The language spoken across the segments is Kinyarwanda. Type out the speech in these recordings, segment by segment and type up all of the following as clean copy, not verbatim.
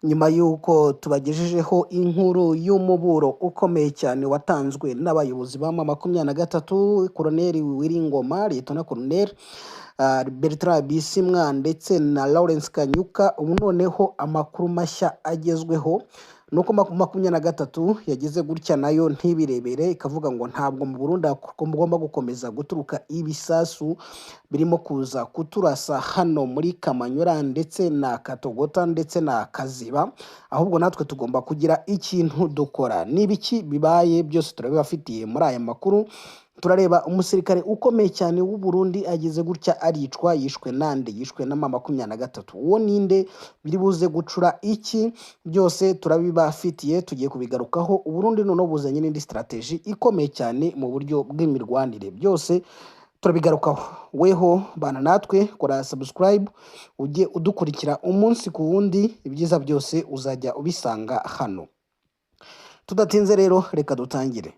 nyuma y'uko tubagejejeho inkuru y'umuburo ukomeye cyane watanzwe n'abayobozi ba M23 Colonel Wiringoma Lieutenant Colonel Bertrand Bisimwa ndetse na Lawrence Kanyuka. Ubu noneho amakuru mashya agezweho nuko M23 yagize gutya nayo ntibirebere ikavuga ngo ntabwo mu Burundi ngomba gukomeza guturuka ibisasu birimo kuza kuturasa hano muri Kamanyura ndetse na Katogota ndetse na Kaziba, ahubwo natwe tugomba kugira ikintu dukora. Nibiki bibaye byose turabibafitiye muri aya makuru. Turareba umusirikare ukomeye cyane w'u Burundi agize gutya aricwa, yishwe nande, yishwe na M23. Uwo ninde, biri buze gucura iki, byose turabibafitiye, tugiye kubigarukaho. U Burundi none buzanye n'indi strategy ikomeye cyane mu buryo bw'imirwanire, byose turabigarukaho. Weho bana natwe kora subscribe ujye udukurikira umunsi ku wundi, ibyiza byose uzajya ubisanga hano. Tudatinze rero reka dutangire.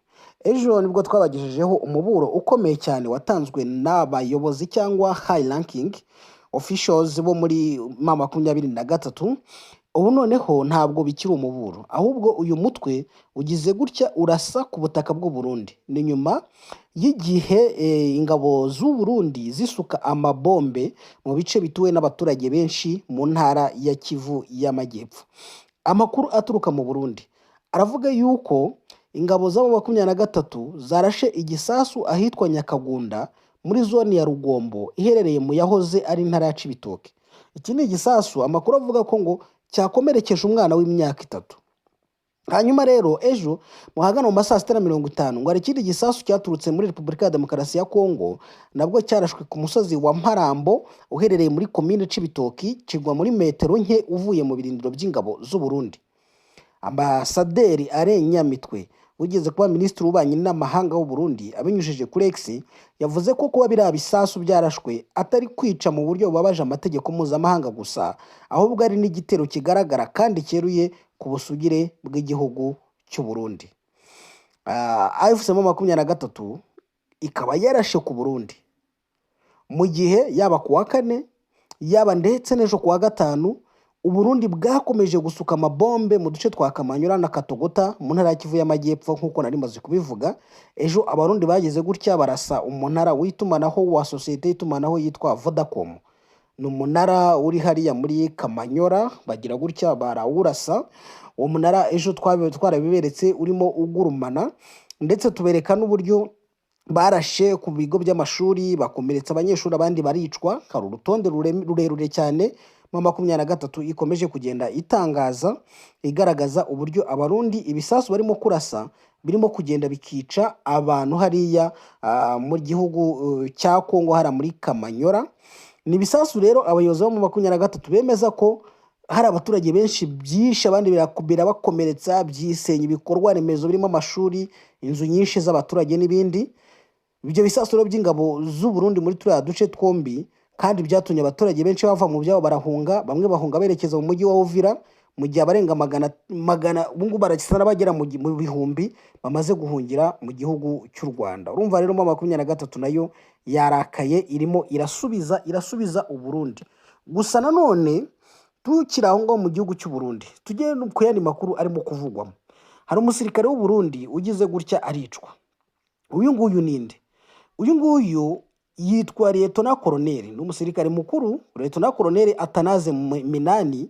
Ejo nibwo twabagejejeho umuburo ukomeye cyane watanzwe n'abayobozi cyangwa high ranking officials bo muri M23. Ubu noneho ntabwo bikiri umuburo, ahubwo uyu mutwe ugize gutya urasa ku butaka bw'u Burundi. Ni nyuma y'igihe ingabo z'u Burundi zisuka amabombe mu bice bituwe n'abaturage benshi mu ntara ya Kivu y'Amajyepfo. Amakuru aturuka mu Burundi aravuga yuko ingabo z'M23 zarashe igisasu ahitwa Nyakagunda muri zone ya Rugombo iherereye mu yahoze ari intara ya Cibitoke. Iki ni igisasu amakuru avuga ko ngo cyakomerekeje umwana w'imyaka 3. Hanyuma rero ejo muhagana mu masaa 6:50 ngo ari ikindi gisasu cyaturutse muri Repubulika ya Demokarasi ya Kongo, nabwo cyarashwe ku musozi wa Mparambo uherereye muri commune Cibitoki, kigwa muri metero nke uvuye mu birindiro by'ingabo z'u Burundi. Ambasaderi Arenyamitwe ugeze kuba minisitiri w'ububanyi n'amahanga w'u Burundi abinyujije kuri X yavuze ko kuba biriya bisasu byarashwe atari kwica mu buryo bubabaje amategeko mpuzamahanga gusa, ahubwo ari n'igitero kigaragara kandi cyeruye ku busugire bw'igihugu cy'u Burundi. AFC M23 ikaba yarashe ku Burundi mu gihe yaba kuwa 4 yaba ndetse n'ejo kuwa 5 u Burundi bwakomeje gusuka amabombe mu duce twa Kamanyura na Katogota mu ntara ya Kivu y'Amajyepfo nk'uko nari maze kubivuga. Ejo abarundi bageze gutya barasa umunara w'itumanaho wa societe y'itumanaho yitwa Vodacom. Ni umunara uri hariya muri Kamanyura, bagira gutya barawurasa. Uwo munara ejo twarabiberetse urimo ugurumana, ndetse tubereka n'uburyo barashe ku bigo by'amashuri bakomeretsa abanyeshuri, abandi baricwa. Hari urutonde rurerure cyane M23 ikomeje kugenda itangaza igaragaza uburyo abarundi ibisasu barimo kurasa birimo kugenda bikica abantu hariya mu gihugu cya Kongo hara muri Kamanyura. Ni bisasu rero abayobozi bo mu M23 bemeza ko hari abaturage benshi byisha, abandi birabakomeretsa, byisenya ibikorwa remezo birimo amashuri, inzu nyinshi z'abaturage n'ibindi. Ibyo bisasu rero by'ingabo z'u Burundi muri turiya duce twombi kandi byatumye abaturage benshi bava mu byabo barahunga, bamwe bahunga berekeza mu mujyi wa Uvira, mu gihe abarenga magana ubungu barakisana bagera mu bihumbi bamaze guhungira mu gihugu cy'u Rwanda. Urumva rero M23 nayo yarakaye, irimo irasubiza u Burundi. Gusa nanone tukiraho ngo mu gihugu cy'u Burundi tujye ku yandi makuru arimo kuvugwamo. Hari umusirikare w'u Burundi ugize gutya aricwa. Uyu nguyu ninde? Uyu nguyu yitwa Lieutenant Colonel, ni umusirikare mukuru, Lieutenant Colonel Atanaze Minani.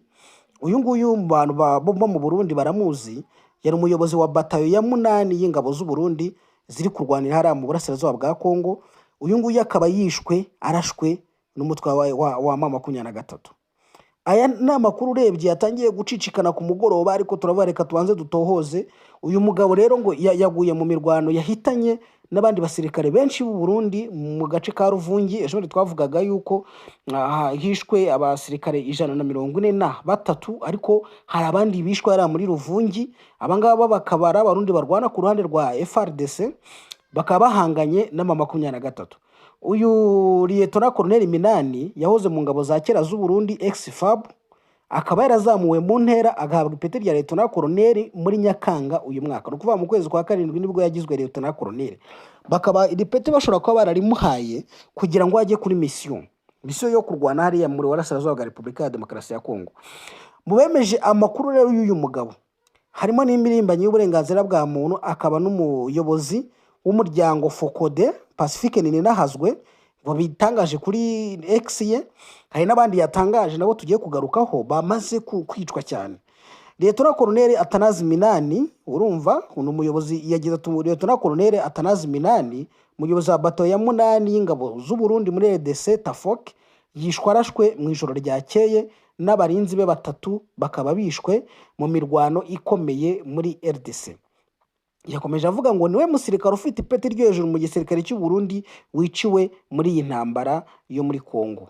Uyu nguyu bantu bo mu Burundi baramuzi, yari umuyobozi wa batayo ya 8 y'ingabo z'u Burundi ziri kurwanira hariya mu burasirazuba bwa Kongo. Uyu nguyu akaba yishwe arashwe n'umutwe wa M23. Aya ni amakuru urebye yatangiye gucicikana ku mugoroba, ariko turabareka tubanze dutohoze. Uyu mugabo rero ngo yaguye mu mirwano yahitanye n'abandi basirikare benshi b'u Burundi mu gace ka Ruvungi. Ejo twavugaga yuko hishwe abasirikare 143, ariko hari abandi bishwe ari muri Ruvungi. Abangaba bakabara abarundi barwana ku ruhande rwa FRDC, bakaba bahanganye na M23. Uyu Lieutenant Colonel Minani yahoze mu ngabo za kera z'u Burundi ex-FAB, akaba yarazamuwe mu ntera agahabwa ipeti rya Lieutenant Colonel muri Nyakanga uyu mwaka. No kuva mu kwezi kwa 7 nibwo yagizwe Lieutenant Colonel. Bakaba iri peti bashobora kuba bararimuhaye kugira ngo ajye kuri mission yo kurwana hariya muri warasirazuba bwa Repubulika ya Demokarasi ya Kongo. mu bemeje amakuru rero y'uyu mugabo harimo n'impirimbanyi y'uburenganzira bwa muntu, akaba n'umuyobozi w'umuryango Focode Pacifique Ninahazwe, ngo bitangaje kuri X ye. Hari n'abandi yatangaje nabo tugiye kugarukaho bamaze kwicwa cyane. Lieutenant Colonel Atanazi Minani, urumva ni umuyobozi yagize ati Lieutenant Colonel Atanazi Minani, umuyobozi wa bato ya 8 y'ingabo z'u Burundi muri RDC Tafok, yishwarashwe mu ijoro ryakeye n'abarinzi be batatu, bakaba bishwe mu mirwano ikomeye muri RDC. Yakomeje avuga ngo niwe musirikare ufite ipeti ryo hejuru mu gisirikare cy'u Burundi wiciwe muri iyi ntambara yo muri Kongo.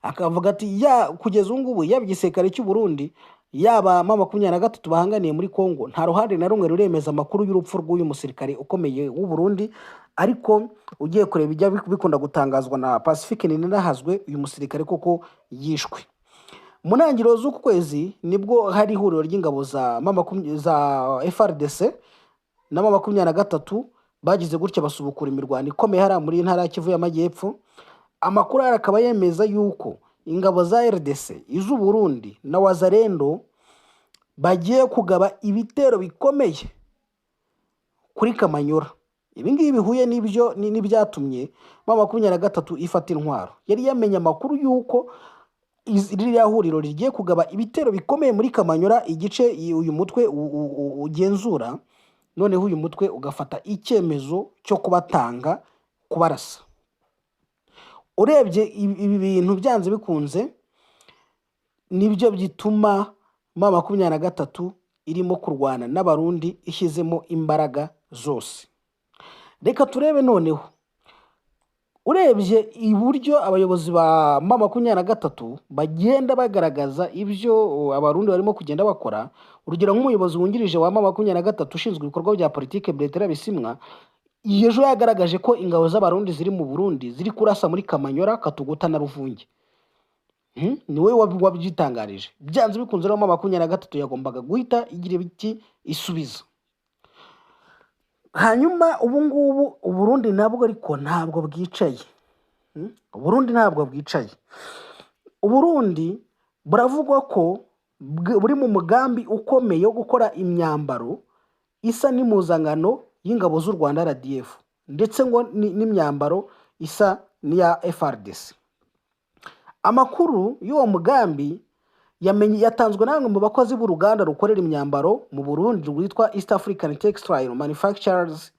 Akavuga ati kugeza ubu ngubu yaba igisirikare cy'u Burundi yaba M23 bahanganiye muri Kongo, nta ruhande na rumwe ruremeza amakuru y'urupfu rw'uyu musirikare ukomeye w'u Burundi. Ariko ugiye kureba bijya bikunda gutangazwa na Pacifique Ninahazwe, uyu musirikare koko yishwe. Mu ntangiriro z'uku kwezi nibwo hari ihuriro ry'ingabo za FARDC na M23 bagize gutya basubukura imirwano ikomeye hariya muri ntara ya Kivu y'Amajyepfo. Amakuru akaba yemeza yuko ingabo za RDC, iz'u Burundi na Wazalendo bagiye kugaba ibitero bikomeye kuri Kamanyora. Ibi ngibi bihuye n'ibyatumye M23 ifata intwaro. Yari yamenye amakuru yuko ririya huriro rigiye kugaba ibitero bikomeye muri Kamanyora, igice uyu mutwe ugenzura. Noneho uyu mutwe ugafata icyemezo cyo kubatanga kubarasa. Urebye ibi bintu byanze bikunze nibyo byituma M23 irimo kurwana n'abarundi ishyizemo imbaraga zose. Reka turebe noneho, urebye iburyo abayobozi ba M23 bagenda bagaragaza ibyo abarundi barimo kugenda bakora. Urugero nk'umuyobozi wungirije wa M23 ushinzwe ibikorwa bya politike Bertrand Bisimwa, ejo yagaragaje ko ingabo z'abarundi ziri mu Burundi ziri kurasa muri Kamanyora, Katuguta na Ruvungi. Niwe wabyitangarije. Byanze bikunze rero M23 yagombaga guhita igira biti isubiza. Hanyuma ubu ngubu Uburundi nabwo ariko ntabwo bwicaye. Uburundi ntabwo bwicaye. Uburundi buravugwa ko buri mu mugambi ukomeye wo gukora imyambaro isa n'impuzankano y'ingabo z'u Rwanda RDF, ndetse ngo n'imyambaro isa n'iya FARDC. Amakuru y'uwo mugambi yatanzwe namwe mu bakozi b'uruganda rukorera imyambaro mu Burundi rwitwa East African Textile Manufacturers.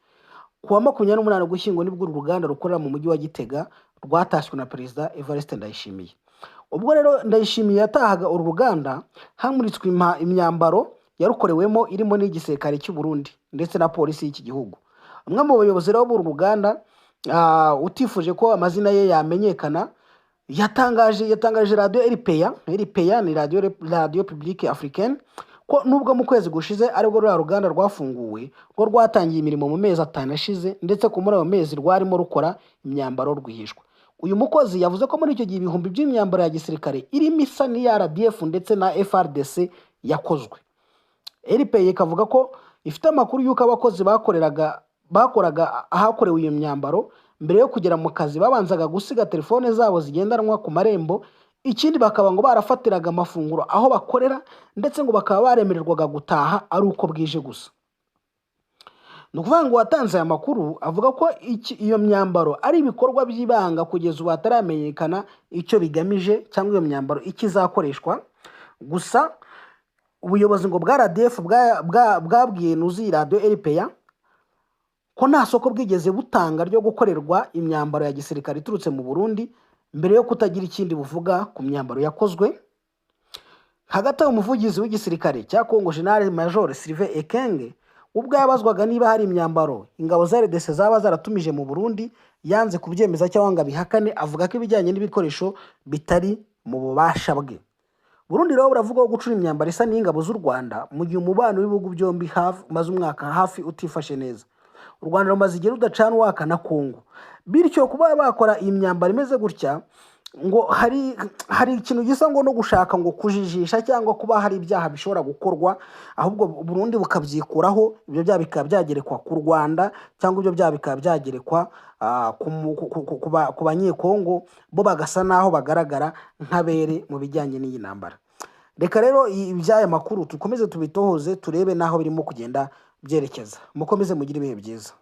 Kuwa 28 Ugushyingo nibwo uru ruganda rukorera mu mujyi wa Gitega rwatashywe na Perezida Evariste Ndayishimiye. Ubwo rero Ndayishimiye yatahaga uru ruganda, hamuritswe imyambaro yarukorewemo irimo n'igisirikare cy'u Burundi ndetse na polisi y'iki gihugu. Umwe mu bayobozi rero b'uru ruganda utifuje ko amazina ye yamenyekana, yatangaje radio RPA ni radio publique africaine, ko nubwo mu kwezi gushize aribwo ruganda rwafunguwe, rwo rwatangiye imirimo mu mezi 5 ashize, ndetse ku muri ayo mezi rwarimo rukora imyambaro rwihishwa. Uyu mukozi yavuze ko muri icyo gihe ibihumbi by'imyambaro ya gisirikare irimo isa n'iya RDF ndetse na FARDC yakozwe. RPA ikavuga ko ifite amakuru y'uko abakozi bakoraga ahakorewe iyo myambaro mbere yo kugera mu kazi babanzaga gusiga telefone zabo zigendanwa ku marembo. Ikindi bakaba ngo barafatiraga amafunguro aho bakorera, ndetse ngo bakaba baremererwaga gutaha ari uko bwije gusa. Nukuvuga ngo watanze aya makuru avuga ko iyo myambaro ari ibikorwa by'ibanga kugeza ubu hataramenyekana icyo bigamije cyangwa iyo myambaro ikizakoreshwa. Gusa ubuyobozi ngo bwa RDF bwabwiye nuzi radio RPA ko nta soko bwigeze butanga ryo gukorerwa imyambaro ya gisirikare iturutse mu Burundi, mbere yo kutagira ikindi buvuga ku myambaro yakozwe. Hagati y'umuvugizi w'igisirikare cya Kongo General Major Sylvain Ekenge, ubwo yabazwaga niba hari imyambaro ingabo za RDC zaba zaratumije mu Burundi, yanze kubyemeza cyangwa ngo bihakane, avuga ko ibijyanye n'ibikoresho bitari mu bubasha bwe. Burundi rero buravuga ko gucura imyambaro isa n'ingabo z'u Rwanda mu gihe umubano w'ibihugu byombi maze umwaka hafi utifashe neza. U Rwanda rumaze igihe rudacana uwaka na Kongo, bityo kuba bakora iyi myambaro imeze gutya ngo hari ikintu gisa ngo no gushaka ngo kujijisha cyangwa kuba hari ibyaha bishobora gukorwa, ahubwo Burundi bukabyikuraho, ibyo byaha bikaba byagerekwa ku Rwanda, cyangwa ibyo byaha bikaba byagerekwa ku banyekongo, bo bagasa naho bagaragara nk'abere mu bijyanye n'iyi ntambara. reka rero iby'aya makuru dukomeze tubitohoze turebe n'aho birimo kugenda byerekeza mukomeze mugire ibihe byiza